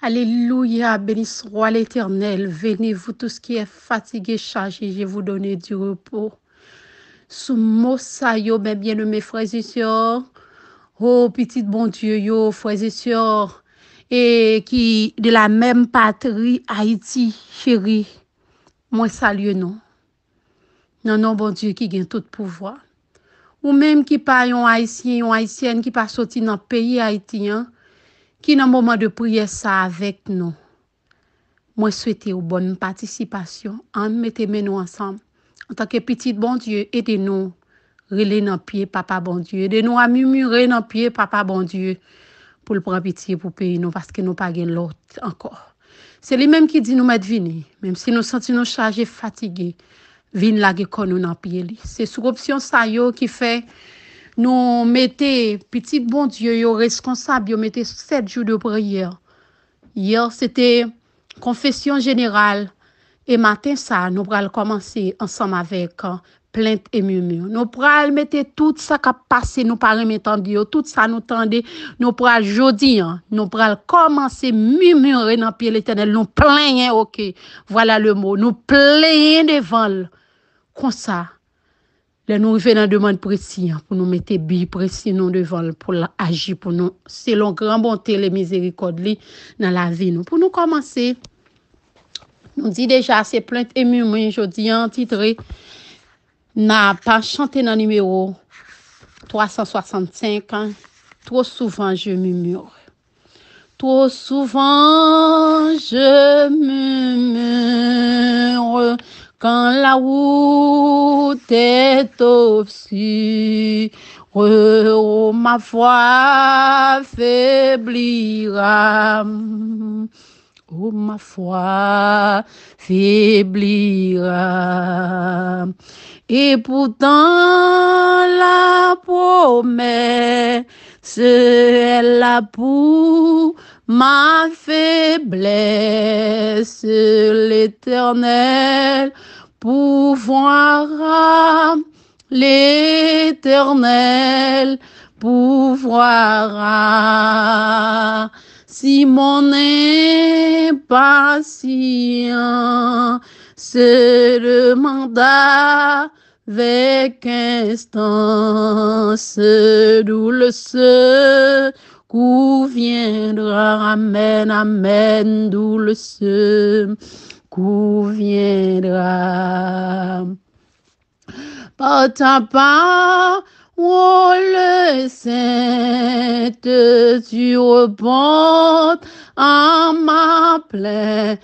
Alléluia, béni soit l'Éternel. Venez, vous tous qui êtes fatigués, chargés, je vais vous donner du repos. Sous mot ça, yo, mes bien-aimés frères et sœurs, oh, petit bon Dieu, yo, frères et sœurs, et qui de la même patrie, Haïti, chérie, moi salue non. Non, non, bon Dieu, qui gagne tout pouvoir. Ou même qui pas un haïtien, une haïtienne qui pas sorti dans le pays haïtien, qui dans moment de prière ça avec nous. Moi souhaite une bonne participation. En mettez-nous ensemble. En tant que petit bon Dieu, aidez-nous. Relais dans pied, papa bon Dieu. Aidez-nous à murmurer dans pied, papa bon Dieu. Pour le prendre pitié pour payer nous parce que nous pas l'autre encore. C'est lui-même qui dit nous mettre venir. Même si nous sentons nous chargés, fatigués. Vin la kon nous dans pied. C'est sous option ça yo qui fait nous mettez petit bon Dieu yo responsable, yo mettez 7 jours de prière. Hier c'était confession générale et matin ça nous allons commencer ensemble avec plainte et murmure. Nous allons mettre tout ça qui a passé nous pas remettre tout ça nous tendez nous allons jodi nous allons commencer murmurer dans pied l'Éternel nous plaigner OK voilà le mot nous plaigner devant comme ça. Là, nous faisons une demande précise pour nous mettre billes précis nous devant pour agir pour nous. Selon grand bonté et miséricorde dans la vie. Nous. Pour nous commencer, nous dit déjà, c'est plainte et murmure, je dis en titre, n'a pas chanté dans le numéro 365. Trop souvent, je murmure. Trop souvent, je murmure. Quand la route est obscure, oh, ma foi faiblira. Oh, ma foi faiblira. Et pourtant, la promesse est là pour ma faiblesse, l'Éternel pouvoira, l'Éternel pouvoira. Si mon impatience se demanda avec instance, d'où le secours viendra, amen, amen, d'où le secours viendra. Par ta parole sainte, tu reportes à ma plainte,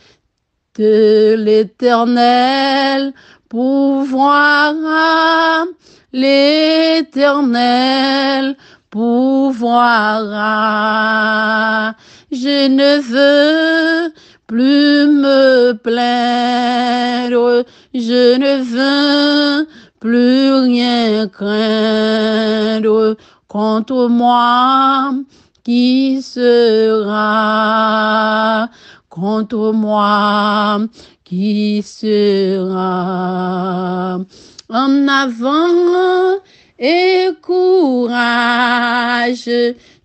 l'Éternel pouvoira, l'Éternel pouvoira. Je ne veux plus me plaindre, je ne veux plus rien craindre contre moi qui sera contre moi qui sera en avant et courage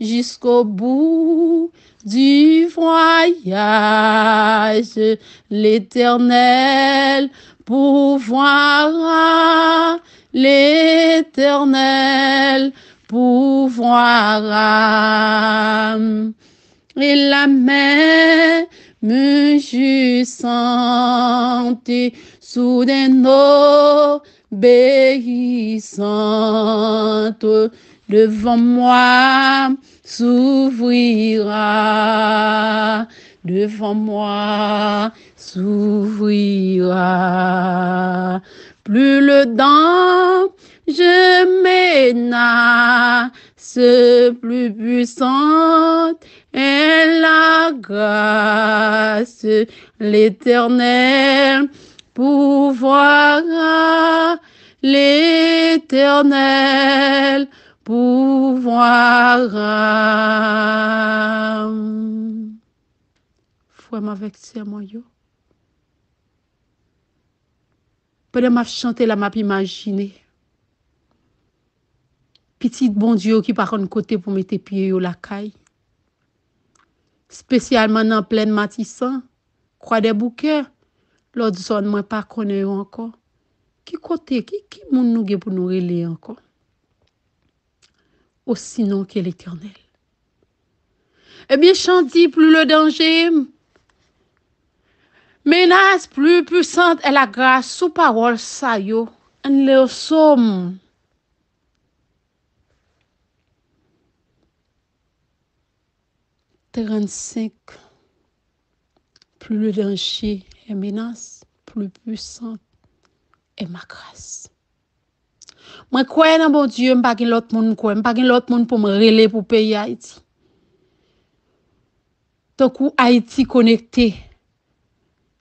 jusqu'au bout du voyage. L'Éternel pouvoira, l'Éternel pouvoira. Et la main jouissante, soudain obéissante, devant moi s'ouvrira, devant moi s'ouvrira. Plus le temps je menace, plus puissante est la grâce, l'Éternel pouvoira, l'Éternel pouvoira. Frère avec serment yo. Pendant m'a chanter là m'a imaginer. Petit bon Dieu qui par un côté pour mettre pied yo la caille. spécialement dans pleine Matissan, Croix des Bouquets, l'autre zone, moi, pas connaît encore. Qui côté, qui moun nou gen pour nous relayer encore? Aussi non que l'Éternel. Eh bien, Chandy, plus le danger, menace plus puissante est la grâce sous parole sa yo. En le somme. « 35. Plus le danger est menace, plus puissante est ma grâce. Moi, crois dans bon Dieu, je ne pas l'autre monde, je ne pas l'autre monde pour me relayer pour pays Haïti. Tant que Haïti connecté,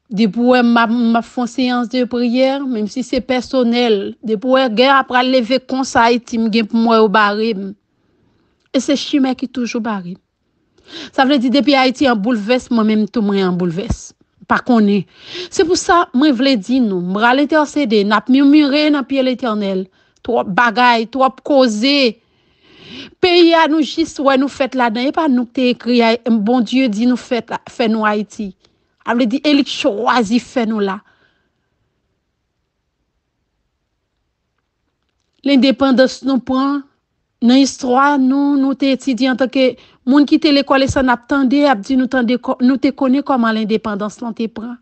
depuis ma séance de prière, même si c'est personnel, depuis guerre après lever comme ça Haïti, me pour moi au barème. Et c'est chimère qui toujours barème. Ça veut dire depuis Haïti en bouleverse, moi-même tout moi en bouleverse. Pas connaît. C'est pour ça moi voulais dire nous, m'ral intercéder, n'a murmurer dans pied l'Éternel. Trop bagaille, trop causer. Pays à nous juste ouais nous fait là-dedans et pas nous t'ai écrit bon Dieu dit nous fait nous Haïti. Ça veut dire il choisi fait nous là. L'indépendance nous prend dans l'histoire nous t'es étudiant en tant que moun qui te l'école et ça n'attendait a dit nous te connaît comment l'indépendance l'on te prend.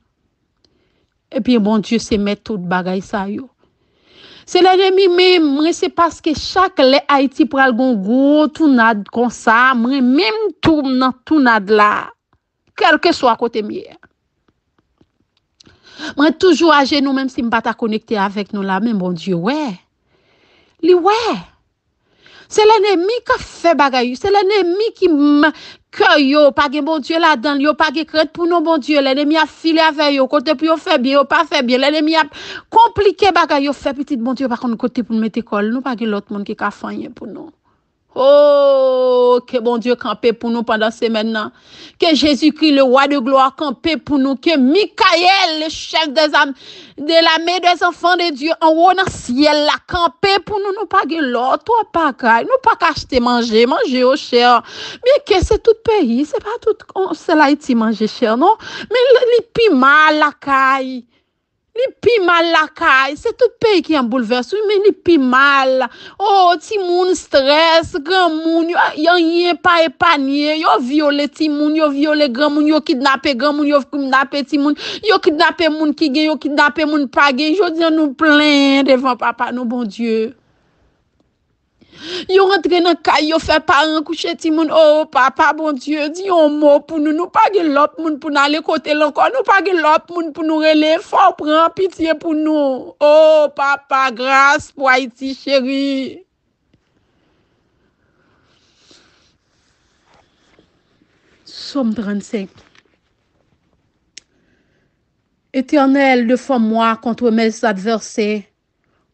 Et puis bon Dieu c'est mettre toute bagaille ça yo. C'est l'ennemi même, c'est parce que chaque les Haïti pral gon gros tournade comme ça, même tout dans tournade là. Quel que soit côté mieux. Moi toujours à genoux même si m'pas ta connecté avec nous là, même bon Dieu ouais. Li ouais. C'est l'ennemi qui fait bagaille, c'est l'ennemi qui que yo pas gen bon Dieu là-dedans, yo pas gen crainte pour nous bon Dieu, l'ennemi a filé avec yo côté pour yo fait bien, yo pas fait bien, l'ennemi a compliqué bagaille, yo fait petit bon Dieu par contre côté pour mettre école, nous pas gen l'autre monde qui ka fanyen pour nous. Oh, que bon Dieu campe pour nous pendant ces maintenant. Que Jésus-Christ, le roi de gloire, campe pour nous. Que Michael, le chef des âmes, de l'armée des enfants de Dieu, en haut dans le ciel, la campe pour nous. Nous pas l'autre, pas nous pas acheter manger au cher. Mais que c'est tout pays, c'est pas tout, c'est l'Haïti manger cher, non? Mais les piment, la caille. Li pi mal la caille, c'est tout pays qui en bouleverse, mais li pi mal. Oh, ti moun stress, grand moun, yon rien pas épargné, yo violé ti moun, yo violé grand moun, yo kidnappé grand moun, yo kidnappé ti moun, yo kidnappé moun qui gen, yo kidnappé moun pa gen, yo dis nous plein devant papa, nous bon Dieu. Yo rentre dans caille, yo fait parents coucher ti moun, oh papa bon Dieu, dis un mot pour nous pas gen l'autre moun pour aller côté l'encore, nous pas gen l'autre moun pour nous relayer, faut prendre pitié pour nous. Oh papa, grâce pour Haïti chérie. Somme 35. Éternel, défends-moi contre mes adversaires,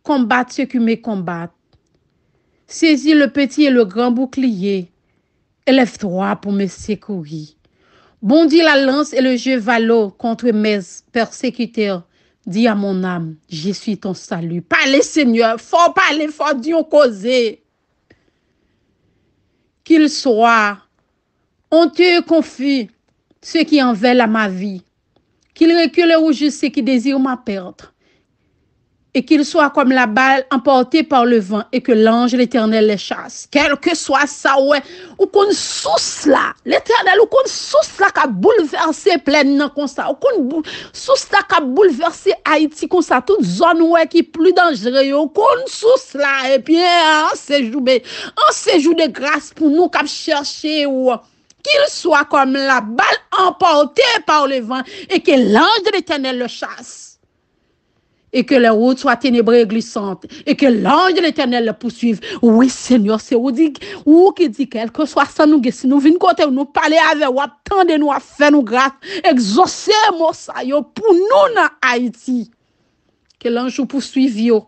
combat ceux qui me combattent. Saisis le petit et le grand bouclier. Élève-toi pour me secourir. Bondis la lance et le javelot contre mes persécuteurs. Dis à mon âme, je suis ton salut. Parlez, Seigneur. Faut parler, faut dire causer. Qu'il soit honteux et confus ceux qui en veulent à ma vie. Qu'il recule ou juste ceux qui désirent ma perte. Et qu'il soit comme la balle emportée par le vent et que l'ange l'Éternel les chasse. Quel que soit ça, ouais, ou qu'on souce là, l'Éternel, ou qu'on souce là qui a bouleversé pleinement comme ça, ou qu'on souce là qui a bouleversé Haïti comme ça, toute zone ouais qui est plus dangereuse, ou qu'on souce là, et puis en séjour de grâce pour nous qui chercher ou qu'il soit comme la balle emportée par le vent et que l'ange de l'Éternel le chasse. Et que les routes soient ténébreuses et glissantes. Et que l'ange de l'Éternel le poursuive. Oui, Seigneur, c'est où qui dit quel que soit ça nous, si nous venons côté, nous parler avec vous, attendez-nous à faire nous grâce, exaucer mon ça, yo, pour nous dans Haïti. Que l'ange poursuive, yo.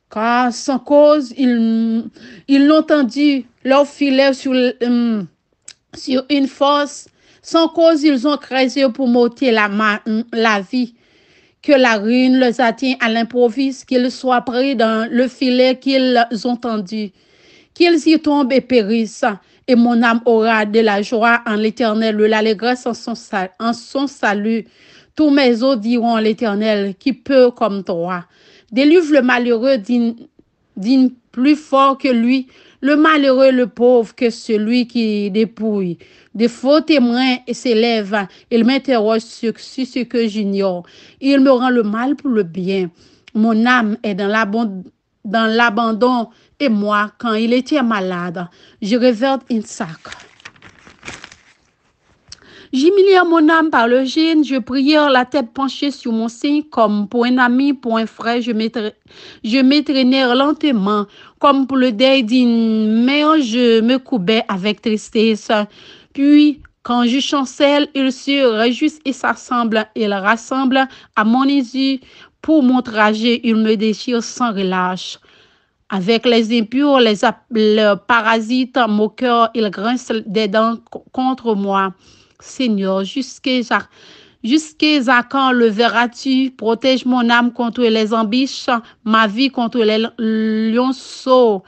Car sans cause, ils l'ont tendu leur filet sur une fosse. Sans cause, ils ont crasé pour m'ôter la vie. Que la ruine les atteint à l'improviste, qu'ils soient pris dans le filet qu'ils ont tendu, qu'ils y tombent et périssent, et mon âme aura de la joie en l'Éternel, de l'allégresse en son salut. Tous mes os diront l'Éternel, qui peut comme toi. Délivre le malheureux d'une plus fort que lui, le malheureux, le pauvre, que celui qui dépouille. De faux témoins s'élèvent, il m'interroge sur ce que j'ignore. Il me rend le mal pour le bien. Mon âme est dans l'abandon et moi, quand il était malade, je réverde un sac. J'humilie mon âme par le jeûne, je priais la tête penchée sur mon sein, comme pour un ami, pour un frère, je m'étreignais lentement, comme pour le deuil d'une mère, je me courbais avec tristesse. Puis, quand je chancelle, ils se réjouissent et s'assemblent, ils rassemblent à mon issue. Pour mon trajet, ils me déchirent sans relâche. Avec les impurs, les parasites, mon cœur, ils grincent des dents contre moi. Seigneur, jusqu'à quand le verras-tu? Protège mon âme contre les embûches, ma vie contre les lionceaux.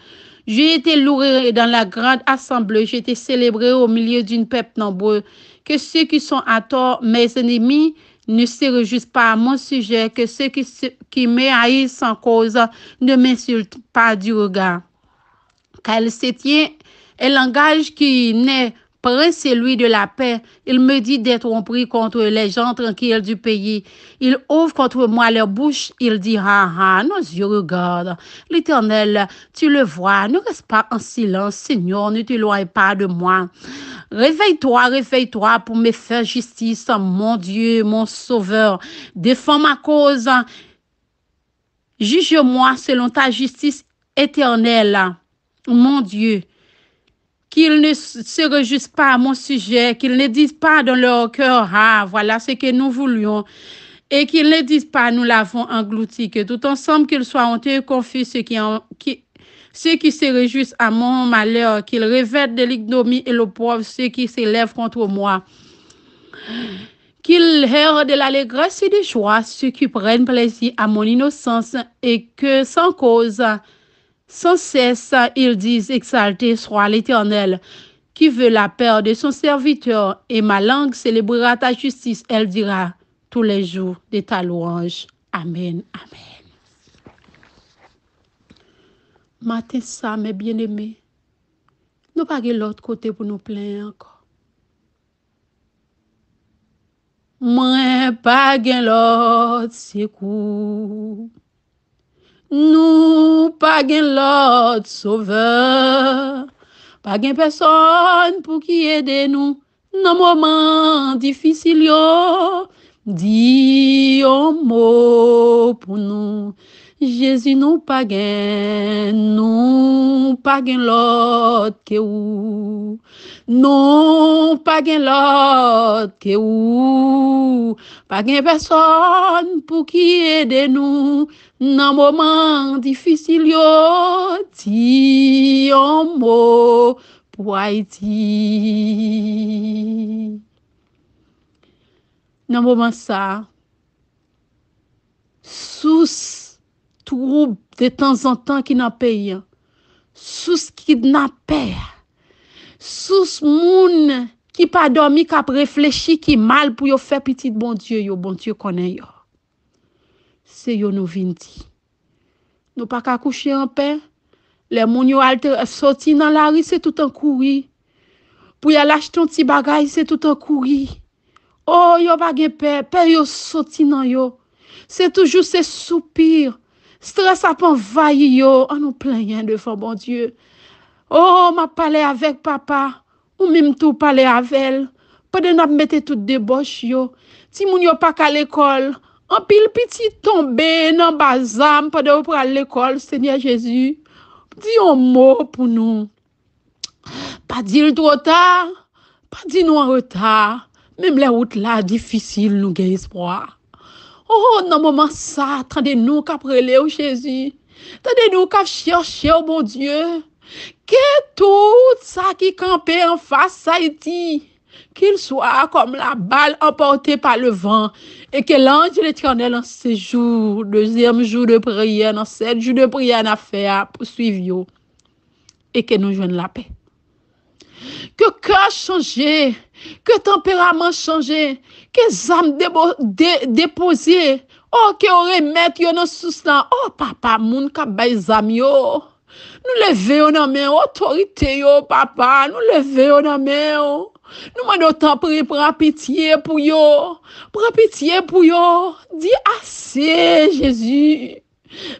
J'ai été loué dans la grande assemblée, j'ai été célébré au milieu d'une peuple nombreux. Que ceux qui sont à tort, mes ennemis, ne se réjouissent pas à mon sujet, que ceux qui me haïssent sans cause ne m'insultent pas du regard. Car il se tient un langage qui n'est pas celui de la paix. Il me dit d'être compris contre les gens tranquilles du pays. Il ouvre contre moi leur bouche. Il dit, ah, ah, nos yeux regardent. L'Éternel, tu le vois. Ne reste pas en silence, Seigneur, ne t'éloigne pas de moi. Réveille-toi pour me faire justice, mon Dieu, mon Sauveur. Défends ma cause. Juge-moi selon ta justice éternelle, mon Dieu. Qu'ils ne se réjouissent pas à mon sujet, qu'ils ne disent pas dans leur cœur, ah, voilà ce que nous voulions, et qu'ils ne disent pas, nous l'avons englouti, que tout ensemble qu'ils soient honteux et confus, ceux qui se réjouissent à mon malheur, qu'ils revêtent de l'ignomie et l'opprobre, ceux qui s'élèvent contre moi. Qu'ils errent de l'allégresse et de joie, ceux qui prennent plaisir à mon innocence, et que sans cause, sans cesse, ils disent, exalté soit l'Éternel, qui veut la paix de son serviteur, et ma langue célébrera ta justice, elle dira tous les jours de ta louange. Amen, amen. Matin ça, mes bien-aimés, nous pas de l'autre côté pour nous plaindre encore. Moi, pas de l'autre secours. Nous, pas de l'autre sauveur. Pas de personne pour qui aider nous dans moment difficile yo. Dis un mot pour nous. Jésus nous pas gain, nous pas gain l'autre que ou. Non, pas gain l'autre que ou. Pas gain personne pour qui aider nous dans moment difficile yo. Dis un mot pour Haïti. Dans moment ça, sous trouble de temps en temps qui n'a payé, sous kidnappé, sous moun qui pas dormi, qui a réfléchi, qui mal pour yo faire petit bon Dieu connaît yo. C'est yo nous vinn di. Nous pas qu'à coucher en paix. Les moun yo sorti dans la rue, c'est tout en courir. Pour y aller acheter un petit bagay, c'est tout en courir. Oh, yo pas gen paix, paix yo sorti nan yo. C'est toujours ces soupirs. Stress a pas envahi yo, on nous plaignant devant bon Dieu. Oh, m'a parlé avec papa, ou même tout parler avec elle. Pendant n'a mette tout débauche yo. Si moun yo pas qu'à l'école, en pile petit tombé dans bazam pendant pour aller l'école, Seigneur Jésus. Dis un mot pour nous. Pas dire trop tard, pas dire nous en retard. Même les routes là difficiles nous gagne espoir. Oh, dans moment ça, attendez-nous qu'après Léo Jésus. Attendez-nous qu'à chercher au bon Dieu. Que tout ça qui campait en face Haïti, qu'il soit comme la balle emportée par le vent, et que l'ange de l'Éternel en ce jour, deuxième jour de prière, dans 7 jours de prière en affaire, poursuive yo, et que nous joignons la paix. que cœur changé, que tempérament changé, que âme déposée. Oh, que remettre yo dans sous là. Oh, papa, moun ka bay zam yo. Nous lever dans main autorité yo, papa. Nous lever dans main. Nous demandons autant prier pour pitié pour yo. Pour pitié pour yo. Dis assez, Jésus.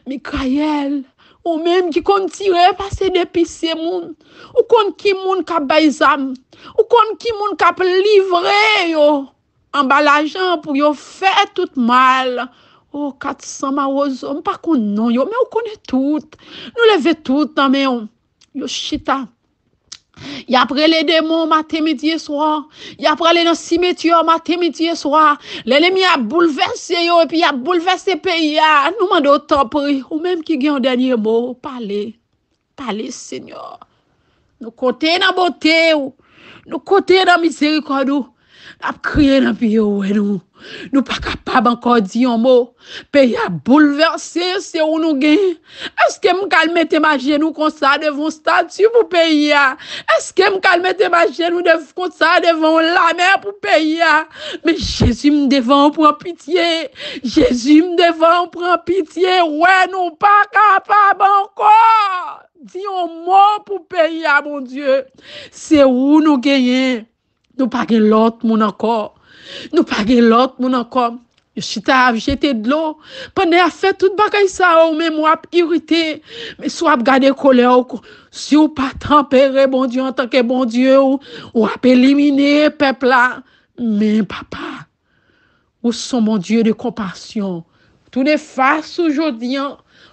Mikaël, ou même qui compte tirer passer depuis ces moun. Ou compte qui moun ka bay zam. Ou compte qui moun ka livrer yo. En bas l'argent pour yo faire tout mal. Oh, 400 marozo, pas qu'on non yo, mais on connaît tout. Nous lever tout dans mais yo chita. Y après les démons matin midi et soir. Y après les dans cimetière matin midi et soir. L'ennemi a bouleversé yo et puis a bouleversé pays. Nous demandons autant pour ou même qui gagne un dernier mot, parler. Parler Seigneur. Nous côté dans beauté ou nous côté dans miséricorde ou n'a crié dans pied ou nous pas capable encore dire un mot. Pays a bouleversé, c'est où nous gagnons. Est-ce que me calme ma genou comme ça devant statue pour pays? Est-ce que me calme ma genou comme ça devant la mer pour pays? Mais Jésus me devant pour pitié. Jésus me devant pour pitié. Ouais, nous pas capable encore. Dis un mot pour pays, mon Dieu. C'est où nous gagnons. Nous pas gagnons l'autre monde encore. Nous pas l'autre moun encore. Je suis jeté de l'eau. Pendant à fait toute bagaille ça ou même ou irrité. Mais soit garder colère si ou pas tempérer bon Dieu en tant que bon Dieu ou a éliminer peuple là. Mais papa, ou sont mon Dieu de compassion. Tous les faces aujourd'hui.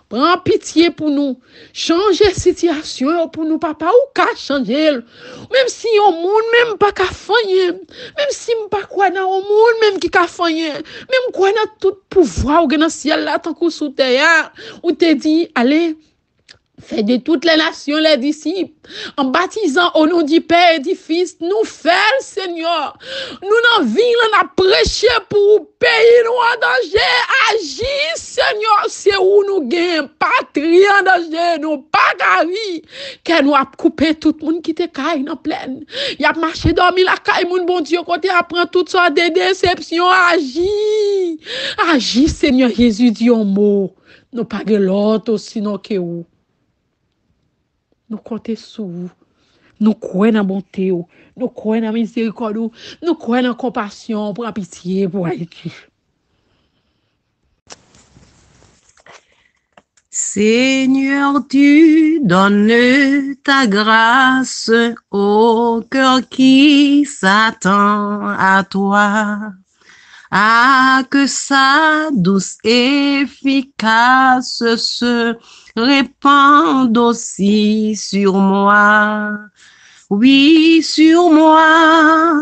Prends pitié pour nous. Changer la situation pour nous, papa, ou qu'à changer. Même si on monde même pas qu'à faire. Même si on pas quoi dans le monde même qui qu'à faire. Même quoi dans tout pouvoir ou dans le ciel là, tant qu'on sous terre. Ou te dit, allez, faites de toutes les nations les disciples, en baptisant au nom du Père et du Fils, nous faisons, Seigneur. Nous n'en ville, on a prêché pour pays nous en danger. Agis, Seigneur, c'est où nous gagnons. Patrie en danger, nous pas gari. Que nous a coupé tout le monde qui te caille dans pleine. Y a marché dormi la caille, mon bon Dieu, côté apprend toutes sortes de déceptions. Agis. Agis, Seigneur Jésus, dit un mot. Nous pas de l'autre, sinon que où. Nous comptons sur vous. Nous croyons dans la bonté. Nous croyons dans la miséricorde. Nous croyons dans la compassion, pour la pitié, pour Haïti. Seigneur, tu donnes ta grâce au cœur qui s'attend à toi. Que sa douce efficace se répande aussi sur moi. Oui, sur moi,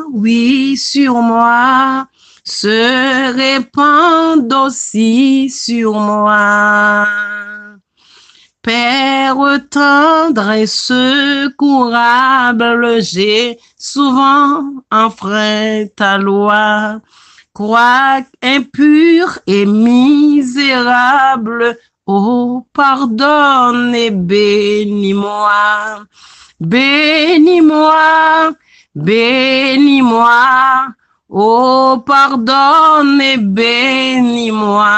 se répande aussi sur moi. Père tendre et secourable, j'ai souvent enfreint ta loi. Quoique impur et misérable, oh, pardonne et bénis-moi. Bénis-moi, bénis-moi, oh, pardonne et bénis-moi.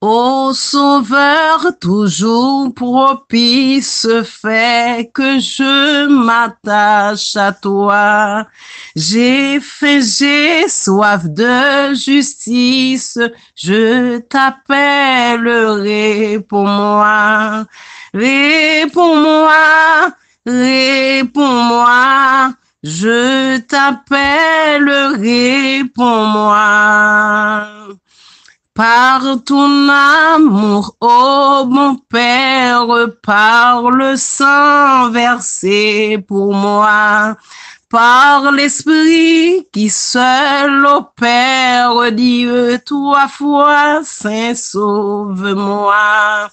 Ô Sauveur, toujours propice, fais que je m'attache à toi. J'ai faim, j'ai soif de justice, je t'appellerai pour moi. Réponds-moi, réponds-moi, je t'appellerai pour moi. Par ton amour, ô mon Père, par le sang versé pour moi, par l'Esprit qui seul opère, Dieu, toi foi, Saint, sauve-moi.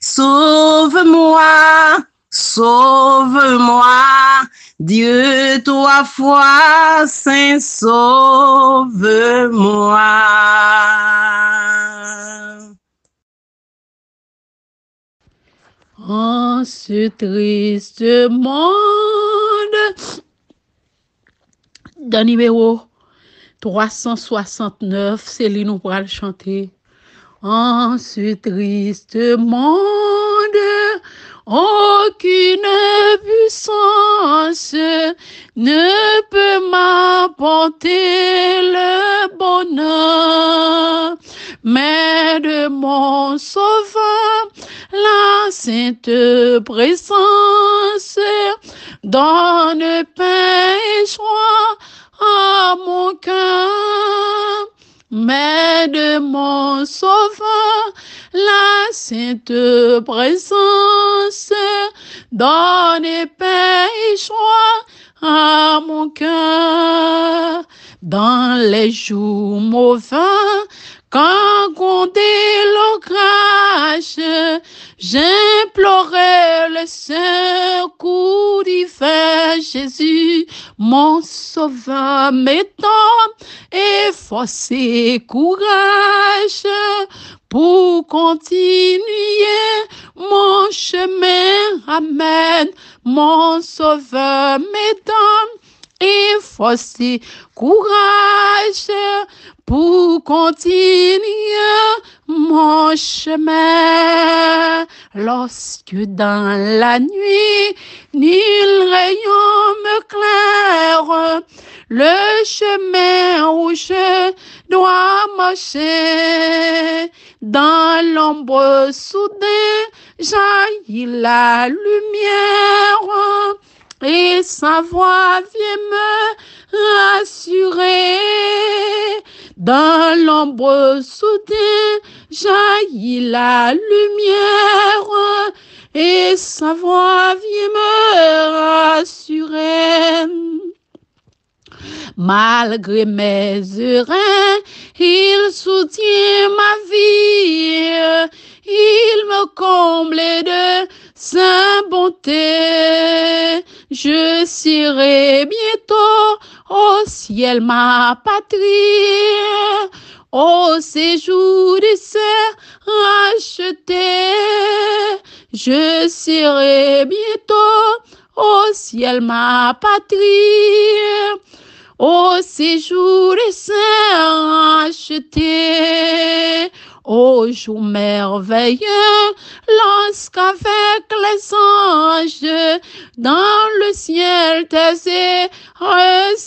Sauve-moi, sauve-moi, Dieu, toi foi, Saint, sauve-moi. En ce triste monde, dans le numéro 369, c'est lui nous pourra le chanter. En ce triste monde, aucune puissance ne peut m'apporter le bonheur, mais de mon sauveur, la sainte présence donne paix et joie à mon cœur. Mais de mon sauveur, la sainte présence donne paix et joie à mon cœur. Dans les jours mauvais, quand grondait l'orage, j'implorais le secours divin. Jésus, mon sauveur, m'étonne et force et courage pour continuer mon chemin. Amen. Mon sauveur, m'étonne et force et courage pour continuer mon chemin. Lorsque dans la nuit, nul rayon me claire, le chemin où je dois marcher, dans l'ombre soudain, jaillit la lumière, et sa voix vient me rassurer. Dans l'ombre soudain, jaillit la lumière, et sa voix vient me rassurer. Malgré mes erreurs, il soutient ma vie, il me comble de sa bonté. Je serai bientôt au ciel ma patrie, au séjour des saints rachetés. Je serai bientôt au ciel ma patrie, au séjour des saints rachetés. Ô jour merveilleux, lorsqu'avec les anges, dans le ciel tes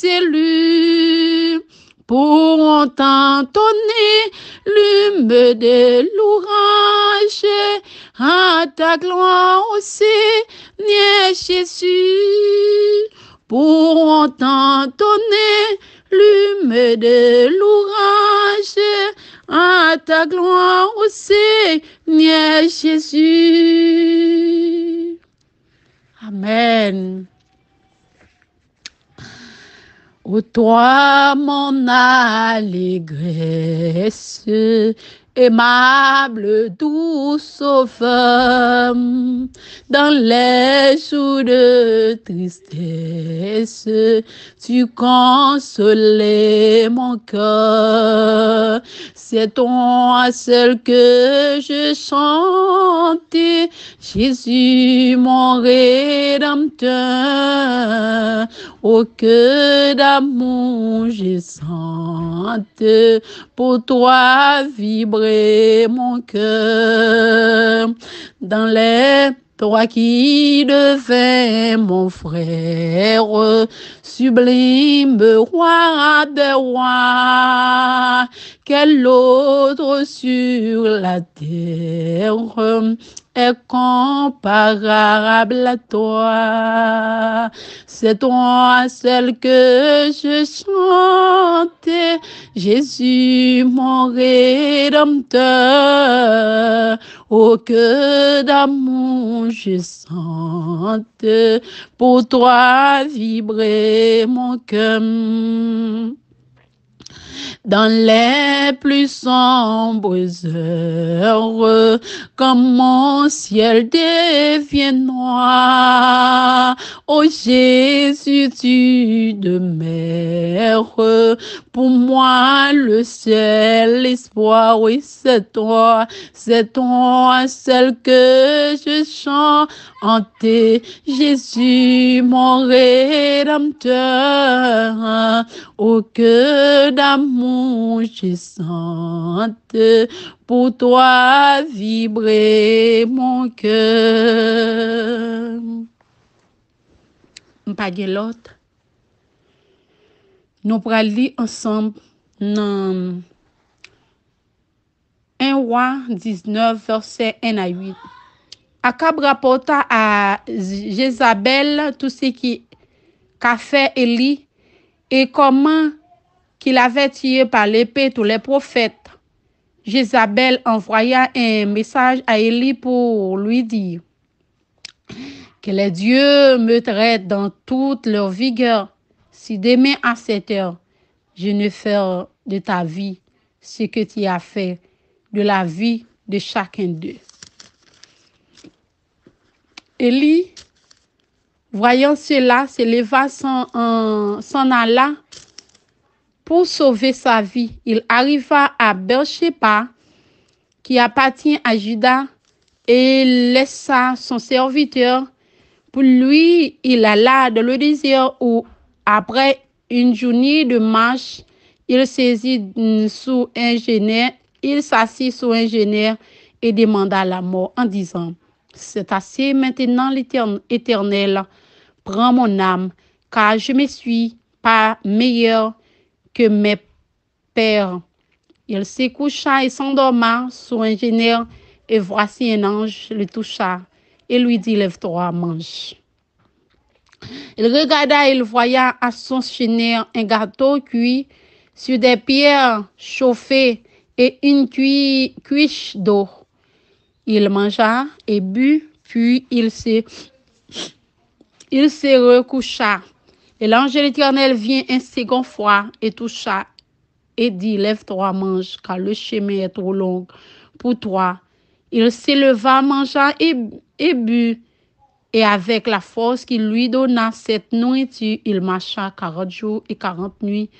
élus, pour entonner l'hymne de louange à ta gloire au Seigneur Jésus. Pour entonner l'hymne de louange à ta gloire au Seigneur Jésus. Amen. Ô toi, mon allégresse, aimable, doux sauveur, dans les jours de tristesse, tu consolais mon cœur. C'est toi seul que je chante, Jésus mon Rédempteur. Au cœur d'amour je sente, pour toi vibrer mon cœur. Dans les toi qui devais mon frère, sublime roi des rois, quel autre sur la terre est comparable à toi. C'est toi seul que je chante, Jésus mon Rédempteur. Au cœur d'amour je sente, pour toi vibrer mon cœur. dans les plus sombres heures, quand mon ciel devient noir. Oh Jésus, tu demeures pour moi le seul espoir. Oui, c'est toi, celle que je chante. Jésus, mon Rédempteur, au cœur d'amour je sente, pour toi vibrer mon cœur. Pas de l'autre. Nous pourrons lire ensemble dans 1 Roi 19, verset 1 à 8. Akab rapporta à Jézabel tout ce qu'a fait Élie et comment qu'il avait tué par l'épée tous les prophètes. Jézabel envoya un message à Élie pour lui dire que les dieux me traitent dans toute leur vigueur. Si demain à 7 heures, je ne fais de ta vie ce que tu as fait de la vie de chacun d'eux. Élie, voyant cela, se leva, s'en alla pour sauver sa vie. Il arriva à Beersheba, qui appartient à Juda, et laissa son serviteur. Pour lui, il alla dans le désert où, après une journée de marche, il s'assit sous un genêt et demanda la mort en disant: c'est assez maintenant, l'Éternel, prends mon âme, car je ne suis pas meilleur que mes pères. Il se coucha et s'endorma sous un genêt, et voici un ange le toucha et lui dit: lève-toi, mange. Il regarda et il voya à son genêt un gâteau cuit sur des pierres chauffées et une cuisse d'eau. Il mangea et but, puis il se recoucha. Et l'ange de l'Éternel vient un second fois et toucha et dit: lève-toi, mange, car le chemin est trop long pour toi. Il s'éleva, mangea et but, et avec la force qu'il lui donna cette nourriture, il marcha 40 jours et 40 nuits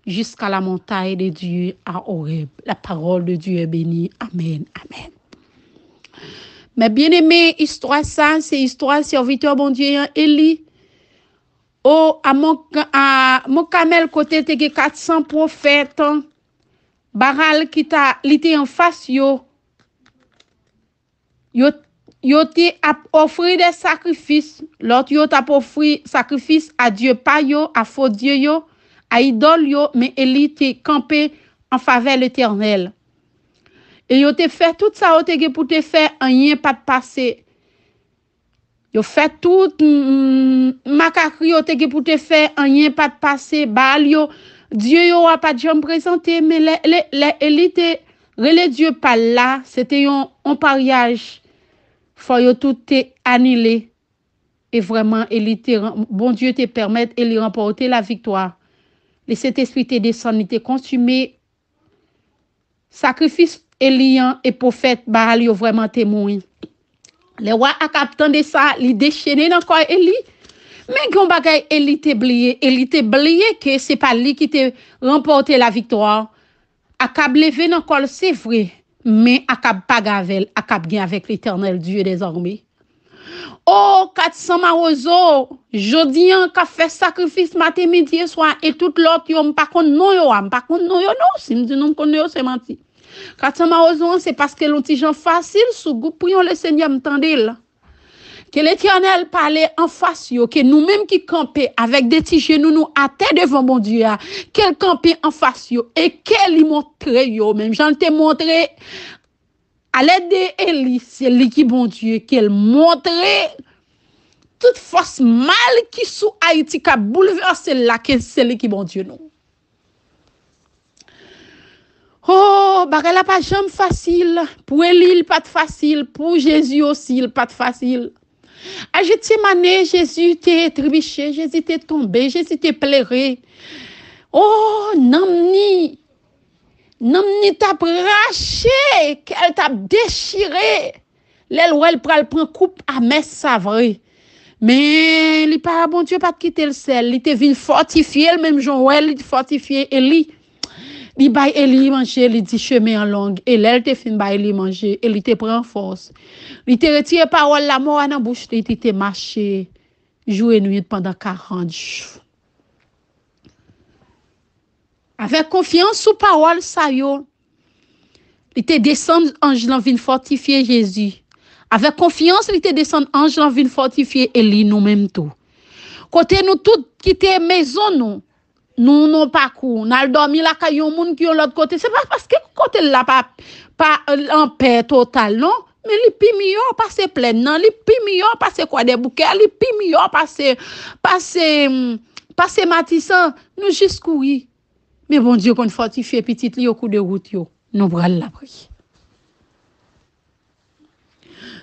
jusqu'à la montagne de Dieu à Horeb. La parole de Dieu est bénie. Amen. Amen. Mais bien aimé, histoire ça, c'est histoire serviteur bon Dieu Élie. Oh, à mon camel côté te 400 prophètes. Baral qui t'a lité en face yo te offert des sacrifices. L'autre yo t'a offert sacrifice à Dieu pas yo, à faux Dieu yo, à idole yo, mais Élie te campé en faveur de l'Éternel. Et yo te fait tout ça pour te faire rien pas de passé. Yo fait tout macacri yo te pour te faire rien pas de passé. Baal yo Dieu yo a pas jamais présenté, mais les élites relé Dieu pas là, c'était un pariage. Faut yo tout te annulé. Et vraiment élite bon Dieu te permettre et lui remporter la victoire. Le Saint-Esprit te descend, te consumé. Sacrifice Elian et prophète Baal yo vraiment témoin. Les rois a capté ça, li déchaîné dans quoi Élie. Mais gon bagay Élie te blié que c'est pas lui qui te remporté la victoire. Akab levé dans col, c'est vrai, mais Akab pas gavel, Akab gain avec l'Éternel Dieu des armées. Oh 400 marozo, jodi an ka fait sacrifice matin midi et soir et tout l'autre yo pas kon non yo, pas kon non yo non, si me dit non kon yo c'est menti. 400 marozo c'est parce que l'on ti gens facile sous goût prions le Seigneur m'tendil. Que l'Éternel parlait en face yo, que nous-mêmes qui campons avec des petits genoux nous à terre devant mon Dieu, qu'elle camper en face yo et qu'elle y montre yo même j'en t'ai montré à l'aide d'Élie, c'est lui qui bon Dieu qu'elle montre toute force mal qui sous Haïti qui a bouleversé là que c'est lui qui bon Dieu nous. Oh, bagay la pas jamais facile pour Élie, pas facile pour Jésus aussi, pas facile. À Gethsémane, Jésus t'est trébuché, Jésus t'est tombé, Jésus t'est pleuré. Oh, non ni Non ni t'a raché, qu'elle t'a déchiré. L'elle ou elle pral prend coupe à mes savre. Mais li pas bon Dieu pas quitter le sel, il te vinn fortifier le même Joël, il fortifier Eli. Li bay Eli manger, li dit chemin en longue et l'elle te fin bay Eli manger et li te prend force. Li te retire parole la mort dans bouche, il te marcher jour et nuit pendant 40 jours. Avec confiance sous parole ça yo. Il te descend ange dans vinn fortifier Jésus. Avec confiance, il te descend ange dans vinn fortifier Eli nous même tout. Côté nous tout quitter maison nous non pas court, n'a dormi la caillon moun qui l'autre côté, c'est pas parce que côté là pas en paix totale non, mais li pi mieux passer plein non, li pi mieux passer quoi des bouquets, li pi mieux passer Matissan, nous juste courir. Mais bon Dieu qu'on fortifie petite li au coup de route yo, nous pral la prière.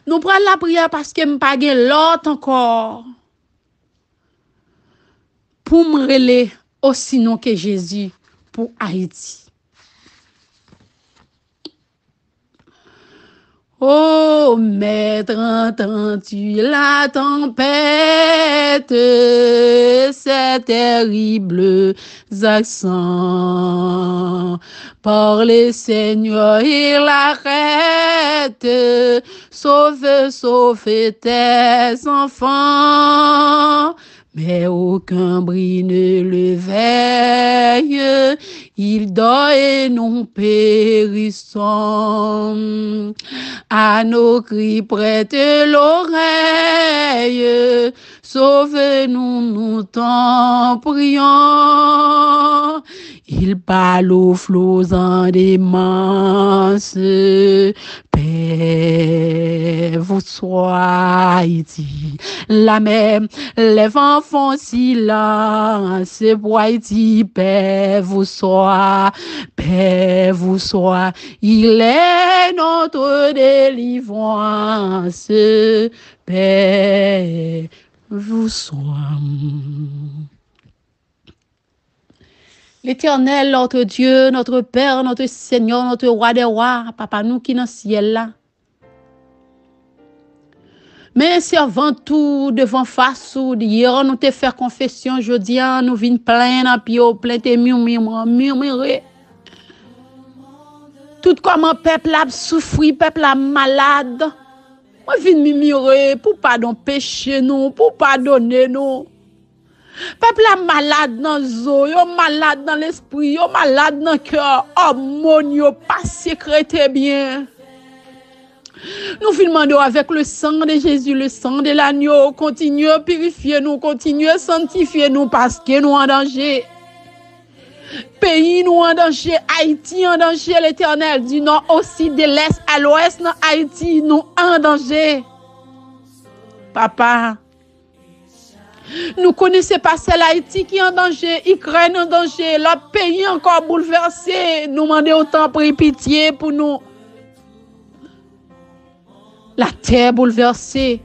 Nous pral la prière parce que m'pa gen l'autre encore pour me relayer aussi non que Jésus pour Haïti. Oh, maître, entends-tu la tempête, ces terribles accents. Par Seigneur, il arrête, sauve tes enfants. Mais aucun bruit ne le veille, il dort et nous périssons. À nos cris prête l'oreille, sauve-nous, nous t'en prions. Il parle aux flots en démence, paix vous soit Haïti. La mer, les vents font silence, pour Haïti, paix vous soit, il est notre délivrance, paix vous soit. L'Éternel, notre Dieu, notre Père, notre Seigneur, notre Roi des Rois, Papa nous qui dans le ciel là. Mais servant tout devant face ou hier nous te faire confession jeudi nous vinn plein en pio plein te murmurer. Tout comment peuple a souffri, peuple a malade. Moi vinn murmurer pour pardon péché nous, pour pardonner nous. Peuple a malade dans zo, yo malade dans l'esprit, yo malade dans cœur. Oh mon yo pas sécrété bien. Nous vous demandons avec le sang de Jésus, le sang de l'agneau, continuez à purifier nous, continuez à sanctifier nous parce que nous en danger. Pays nous en danger, Haïti en danger, l'Éternel du nord aussi de l'est à l'ouest, dans Haïti nous en danger. Papa, nous connaissons pas celle Haïti qui est en danger, Ukraine en danger, le pays encore bouleversé. Nous demandons autant pour pitié pour nous. La terre bouleversée.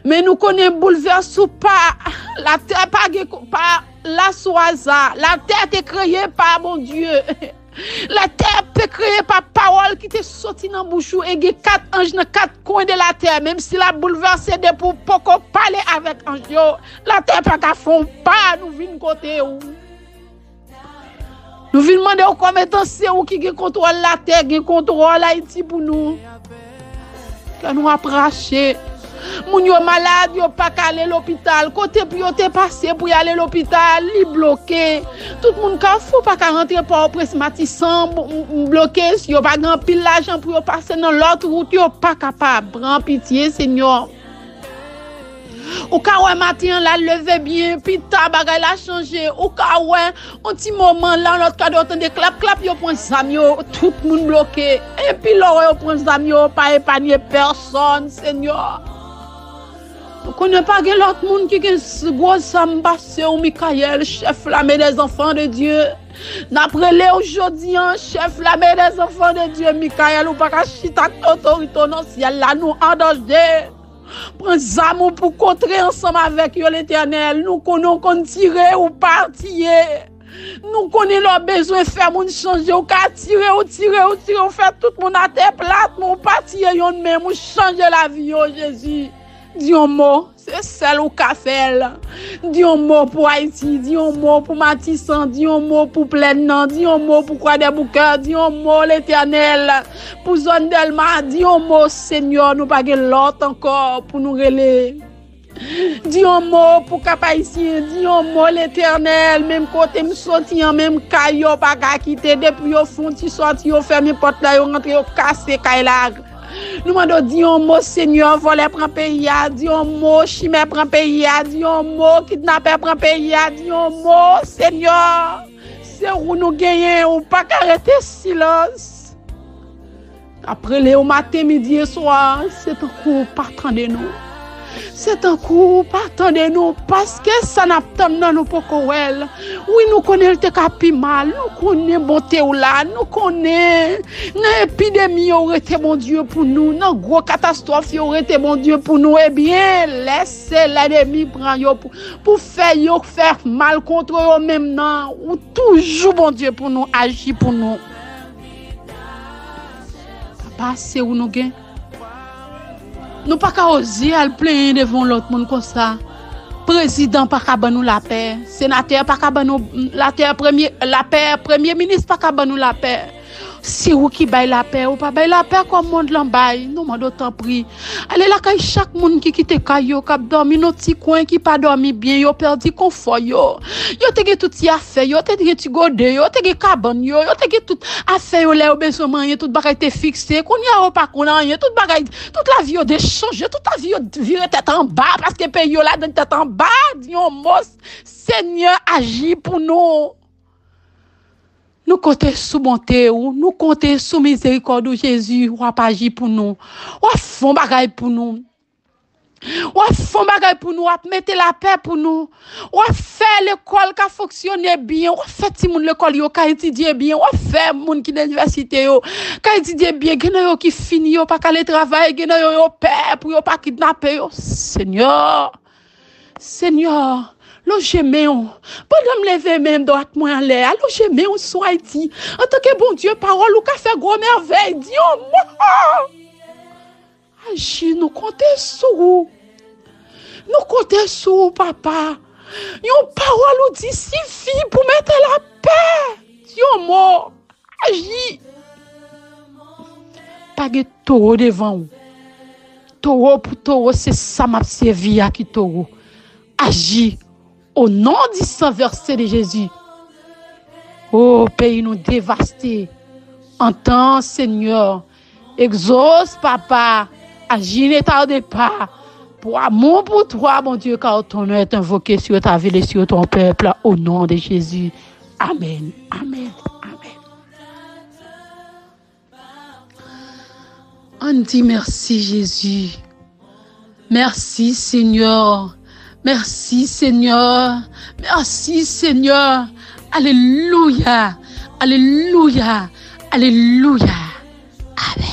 Mais nous connaissons bouleversé ou pas. La terre pas la soisa. La terre est créée par mon Dieu. La terre peut créer par parole qui te sorti dans bouche et il y a 4 anges dans 4 coins de la terre. Même si la bouleversée de pour parler avec ange, la terre pas qu'à fond pas nous vinn côté où. Nous vinn demander combien de temps c'est où qui contrôle la terre, qui contrôle Haïti pour nous. Que nous approcher. Moun yo malade, yo pas aller l'hôpital. Côté puis yo te passé pour y aller l'hôpital, li bloqué. Tout le monde ka fou pas rentrer par presse Matissan bloqué, yo pas grand pile l'argent pour yo passer dans l'autre route, yo pas capable. Prends pitié Seigneur. Ou ka wè matin la levé bien, puis ta bagay la changé. Ou ka wè un petit moment là l'autre ka d'entendre clap yo prend zam yo, tout le monde bloqué. Et puis là yo prend zam yo, pas épargner personne, Seigneur. Nous connaissons pas l'autre monde qui a gros sambassé ou Michael, chef l'armée des enfants de Dieu. D'après les aujourd'hui, chef l'armée des enfants de Dieu, Michael, ou pas qu'à chita autorité non ciel là, nous en danger. Prends zam pour contrer ensemble avec l'Éternel. Nous connaissons qu'on tirer ou partir. Nous connaissons leurs besoins, faire mon changer, ou tirer, ou faire tout mon à terre plate, mon parti, yon même, ou changer la vie, oh Jésus. Dis un mot, c'est celle au café. Dis un mot pour Haïti, dis un mot pour Matissan, dis un mot pour Pleinan, dis un mot pour Croix-des-Bouquets, dis un mot l'Éternel, pour Zone Delma, dis un mot Seigneur, nous pas l'autre encore pour nous relayer. Dis un mot pour Cap-Haïtien, dis un mot l'Éternel, même côté me sorti en même caillou pas qu'à quitter depuis au fond tu sorti au fermer porte là au rentrer au casser caillage. Nous demandons dis un mot Seigneur voler prend pays, dis un mot chimère prend pays, dis un mot kidnapper prend pays, dis un mot Seigneur. C'est où nous gagnons ou pas arrêter silence. Après le matin, midi et soir, c'est un coup partant de nous. C'est un coup partant de nous parce que ça n'a pas dans nous pour Coël. Oui, nous connaissons le capi mal, nous connaissons bonté ou là, nous connaissons l'épidémie aurait été mon Dieu pour nous, une grosse catastrophe aurait été mon Dieu pour nous. Eh bien, laissez l'ennemi prendre pour faire mal contre eux même non, ou toujours bon Dieu pour nous agir pour nous. Papa, c'est où nous gagnons. Nous pas qu'à oser à plaindre devant l'autre monde comme ça. Président pas qu'à nous la paix, sénateur pas qu'à nous la paix, premier ministre pas qu'à nous la paix. C'est où qui baille la paix ou pas baille la paix comme monde l'embaille. Nous m'en d'autant pris. Allez là quand chaque monde qui quitte caillou qui dormi dans petit coin qui pas dormi bien, yo perdu confort yo. Yo te gen tout ti affaire, yo te gen ti gode, yo te gen cabane yo te gen tout affaire yo là besoin manger, tout bagay te fixé, qu'on y a pas qu'on rien, tout bagay, toute la vie yo de changer, toute la vie yo virer tête en bas parce que pays yo là dans tête en bas, Dieu mos, Seigneur agit pour nous. Nous comptons sous bonté ou nous comptons sous miséricorde de Jésus ou a agir pour nous ou a fond bagay pour nous ou a fond bagay pour nous, ou a mettre la paix pour nous, ou a faire l'école qui fonctionne bien, ou a fait ti moun l'école yo ka étudier bien, ou a faire moun qui l'université yo ka étudier bien, gen yo qui fini yo pas aller travailler, gen yo paix pour yo pas kidnapper yo. Seigneur, lo j'aime pendant me lever même droite moi en l'air, lo j'aime sur Haïti en tant que bon Dieu parole ou ka fait gros merveille, Dieu moi. Agis, nous comptons sur vous. Nous comptons sur vous, papa. Yon parole ou dit suffit pour mettre la paix. Dieu mort. Agis. Pas de taureau devant vous. Taureau pour taureau, c'est ça m'a servi à qui taureau. Agis. Au nom du sang versé de Jésus. Oh, pays nous dévasté. Entends, Seigneur. Exauce, papa. Agis, ne tarde pas. Pour amour pour toi, mon Dieu, car ton nom est invoqué sur ta ville et sur ton peuple, au nom de Jésus. Amen. Amen. Amen. On dit merci, Jésus. Merci, Seigneur. Merci, Seigneur. Merci, Seigneur. Alléluia. Alléluia. Alléluia. Amen.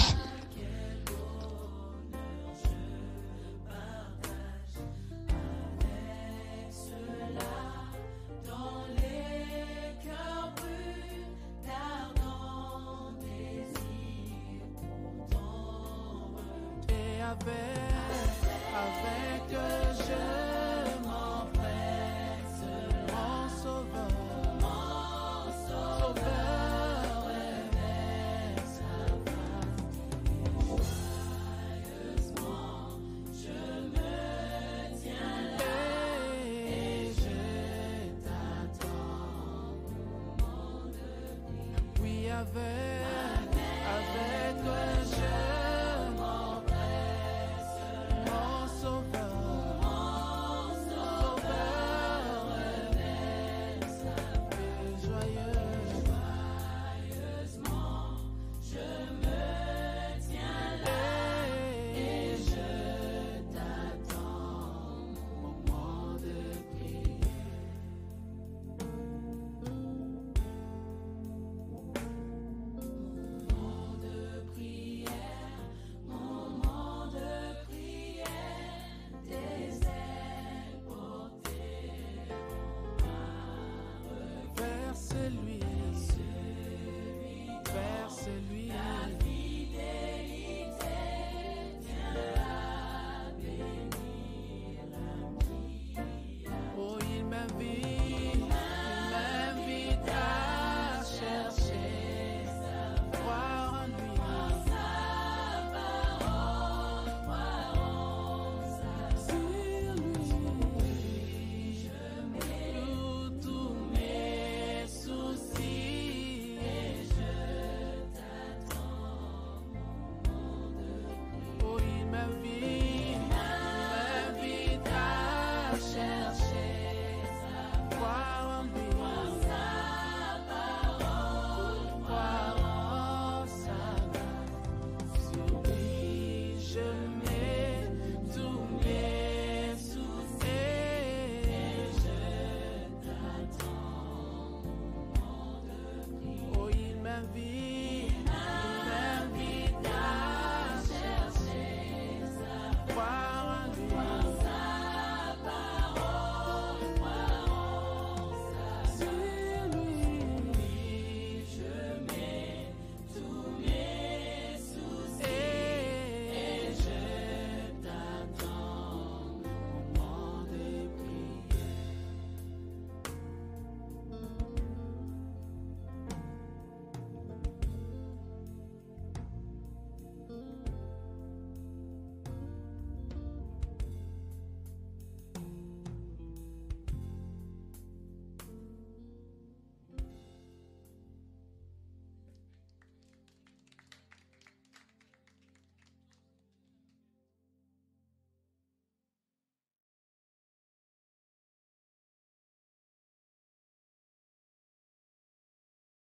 c'est lui.